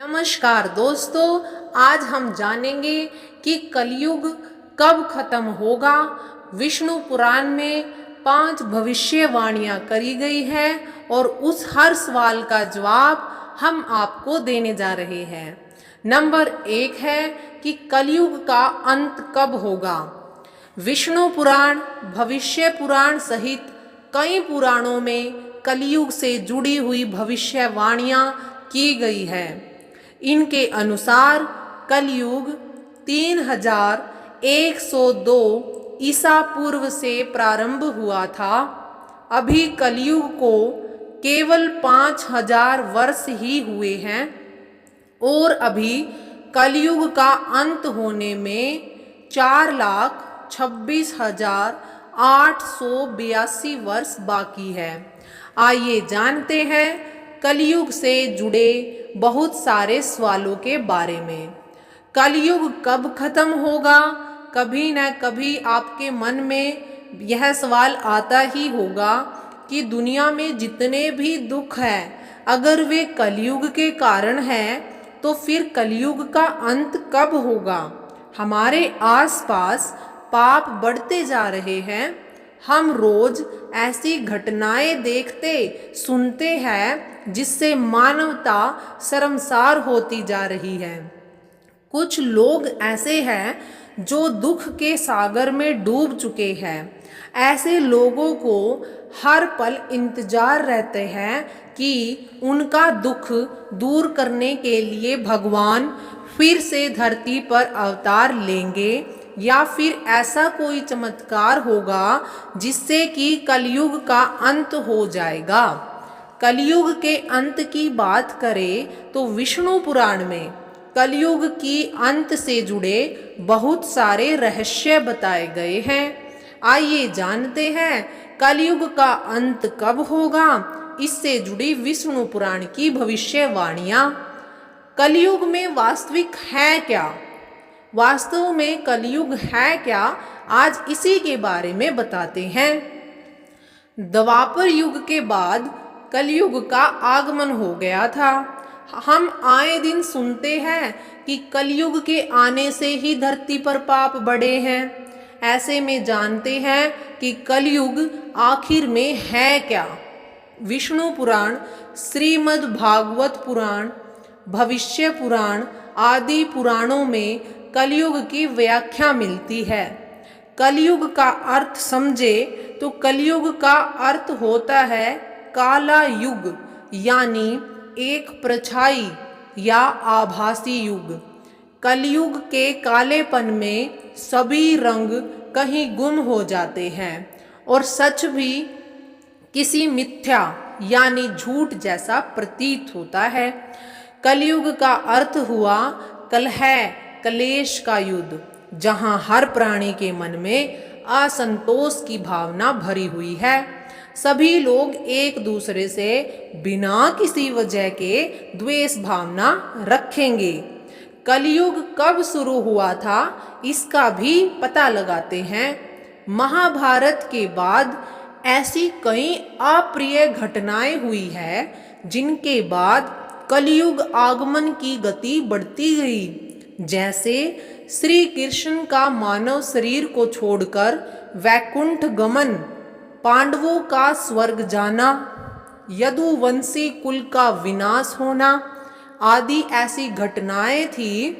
नमस्कार दोस्तों, आज हम जानेंगे कि कलयुग कब खत्म होगा। विष्णु पुराण में 5 भविष्यवाणियां करी गई है और उस हर सवाल का जवाब हम आपको देने जा रहे हैं। नंबर 1 है कि कलयुग का अंत कब होगा। विष्णु पुराण, भविष्य पुराण सहित कई पुराणों में कलयुग से जुड़ी हुई भविष्यवाणियां की गई है। इनके अनुसार कलयुग 3102 ईसा पूर्व से प्रारंभ हुआ था। अभी कलयुग को केवल 5000 वर्ष ही हुए हैं और अभी कलयुग का अंत होने में 4,26,882 वर्ष बाकी है। आइए जानते हैं कलयुग से जुड़े बहुत सारे सवालों के बारे में। कलयुग कब खत्म होगा? कभी न कभी आपके मन में यह सवाल आता ही होगा कि दुनिया में जितने भी दुख हैं, अगर वे कलयुग के कारण हैं तो फिर कलयुग का अंत कब होगा। हमारे आसपास पाप बढ़ते जा रहे हैं। हम रोज ऐसी घटनाएं देखते सुनते हैं जिससे मानवता शर्मसार होती जा रही है। कुछ लोग ऐसे हैं जो दुख के सागर में डूब चुके हैं। ऐसे लोगों को हर पल इंतजार रहते हैं कि उनका दुख दूर करने के लिए भगवान फिर से धरती पर अवतार लेंगे या फिर ऐसा कोई चमत्कार होगा जिससे कि कलयुग का अंत हो जाएगा। कलयुग के अंत की बात करें तो विष्णु पुराण में कलयुग की अंत से जुड़े बहुत सारे रहस्य बताए गए हैं। आइए जानते हैं कलयुग का अंत कब होगा। इससे जुड़ी विष्णु पुराण की भविष्यवाणियां। कलयुग में वास्तविक है क्या? वास्तव में कलयुग है क्या, आज इसी के बारे में बताते हैं। द्वापर युग के बाद कलयुग का आगमन हो गया था। हम आए दिन सुनते हैं कि कलयुग के आने से ही धरती पर पाप बढ़े हैं। ऐसे में जानते हैं कि कलयुग आखिर में है क्या। विष्णु पुराण, श्रीमद् भागवत पुराण, भविष्य पुराण आदि पुराणों में कलयुग की व्याख्या मिलती है। कलयुग का अर्थ समझे तो कलयुग का अर्थ होता है काला युग, यानी एक परछाई या आभासी युग। कलयुग के कालेपन में सभी रंग कहीं गुम हो जाते हैं और सच भी किसी मिथ्या यानी झूठ जैसा प्रतीत होता है। कलयुग का अर्थ हुआ कलह, कलेश का युद्ध, जहां हर प्राणी के मन में असंतोष की भावना भरी हुई है। सभी लोग एक दूसरे से बिना किसी वजह के द्वेष भावना रखेंगे। कलयुग कब शुरू हुआ था, इसका भी पता लगाते हैं। महाभारत के बाद ऐसी कई अप्रिय घटनाएं हुई है जिनके बाद कलयुग आगमन की गति बढ़ती गई। जैसे श्री कृष्ण का मानव शरीर को छोड़कर वैकुंठ गमन, पांडवों का स्वर्ग जाना, यदुवंशी कुल का विनाश होना आदि ऐसी घटनाएं थी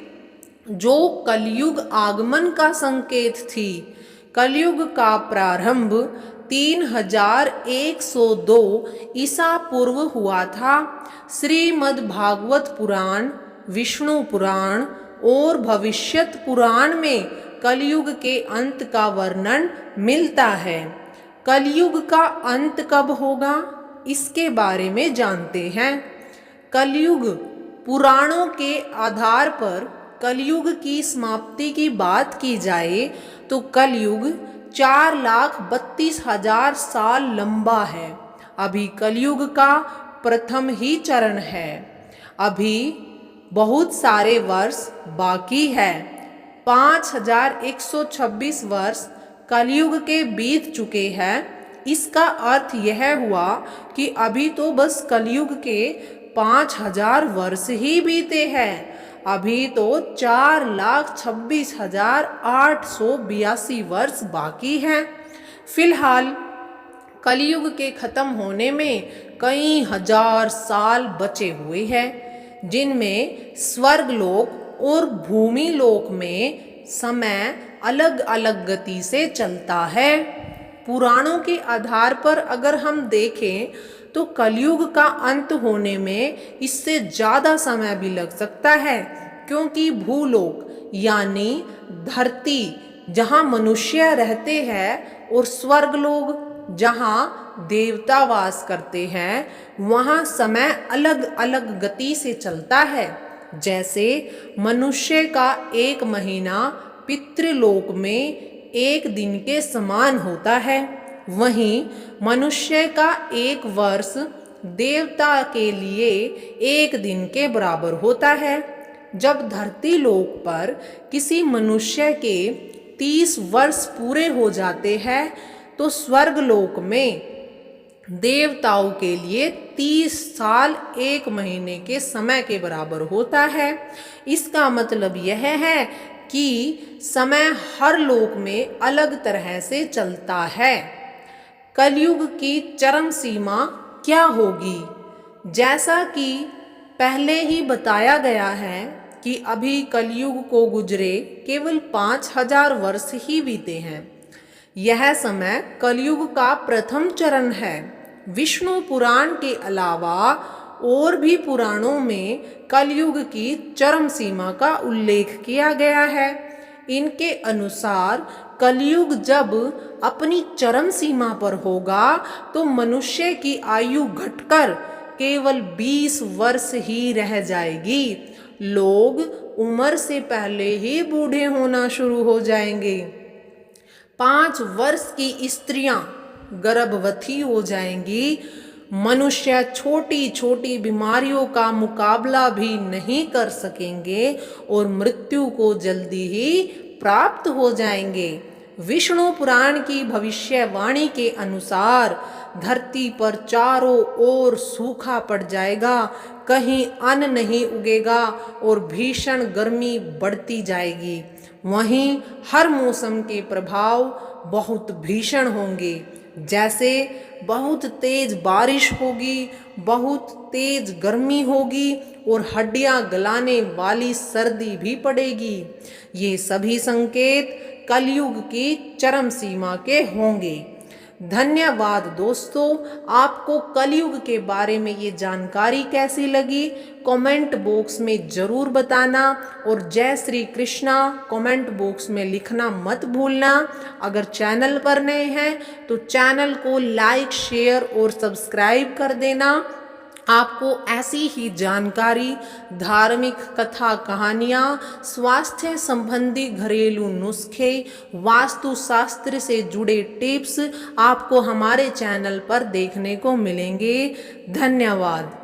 जो कलयुग आगमन का संकेत थी। कलयुग का प्रारंभ 3102 ईसा पूर्व हुआ था। श्रीमद् भागवत पुराण, विष्णु पुराण और भविष्यत पुराण में कलयुग के अंत का वर्णन मिलता है। कलयुग का अंत कब होगा, इसके बारे में जानते हैं। कलयुग पुराणों के आधार पर कलयुग की समाप्ति की बात की जाए तो कलयुग 4,32,000 साल लंबा है। अभी कलयुग का प्रथम ही चरण है। अभी बहुत सारे वर्ष बाकी है। 5,126 वर्ष कलयुग के बीत चुके हैं। इसका अर्थ यह हुआ कि अभी तो बस कलयुग के 5,000 वर्ष ही बीते हैं। अभी तो 4,26,882 वर्ष बाकी हैं। फिलहाल कलयुग के खत्म होने में कई हजार साल बचे हुए हैं, जिनमें स्वर्गलोक और भूमि लोक में समय अलग अलग गति से चलता है। पुराणों के आधार पर अगर हम देखें तो कलयुग का अंत होने में इससे ज़्यादा समय भी लग सकता है, क्योंकि भूलोक यानी धरती जहाँ मनुष्य रहते हैं और स्वर्गलोक जहाँ देवता वास करते हैं, वहाँ समय अलग अलग गति से चलता है। जैसे मनुष्य का 1 महीना पितृलोक में 1 दिन के समान होता है, वहीं मनुष्य का 1 वर्ष देवता के लिए 1 दिन के बराबर होता है। जब धरती लोक पर किसी मनुष्य के 30 वर्ष पूरे हो जाते हैं तो स्वर्गलोक में देवताओं के लिए 30 साल 1 महीने के समय के बराबर होता है। इसका मतलब यह है कि समय हर लोक में अलग तरह से चलता है। कलयुग की चरम सीमा क्या होगी? जैसा कि पहले ही बताया गया है कि अभी कलयुग को गुजरे केवल 5,000 वर्ष ही बीते हैं। यह समय कलयुग का प्रथम चरण है। विष्णु पुराण के अलावा और भी पुराणों में कलयुग की चरम सीमा का उल्लेख किया गया है। इनके अनुसार कलयुग जब अपनी चरम सीमा पर होगा तो मनुष्य की आयु घटकर केवल 20 वर्ष ही रह जाएगी। लोग उम्र से पहले ही बूढ़े होना शुरू हो जाएंगे। 5 वर्ष की स्त्रियां गर्भवती हो जाएंगी। मनुष्य छोटी छोटी बीमारियों का मुकाबला भी नहीं कर सकेंगे और मृत्यु को जल्दी ही प्राप्त हो जाएंगे। विष्णु पुराण की भविष्यवाणी के अनुसार धरती पर चारों ओर सूखा पड़ जाएगा, कहीं अन्न नहीं उगेगा और भीषण गर्मी बढ़ती जाएगी। वहीं हर मौसम के प्रभाव बहुत भीषण होंगे, जैसे बहुत तेज बारिश होगी, बहुत तेज गर्मी होगी और हड्डियां गलाने वाली सर्दी भी पड़ेगी। ये सभी संकेत कलयुग की चरम सीमा के होंगे। धन्यवाद दोस्तों। आपको कलयुग के बारे में ये जानकारी कैसी लगी कमेंट बॉक्स में ज़रूर बताना और जय श्री कृष्णा कमेंट बॉक्स में लिखना मत भूलना। अगर चैनल पर नए हैं तो चैनल को लाइक, शेयर और सब्सक्राइब कर देना। आपको ऐसी ही जानकारी, धार्मिक कथा कहानियाँ, स्वास्थ्य संबंधी घरेलू नुस्खे, वास्तुशास्त्र से जुड़े टिप्स आपको हमारे चैनल पर देखने को मिलेंगे। धन्यवाद।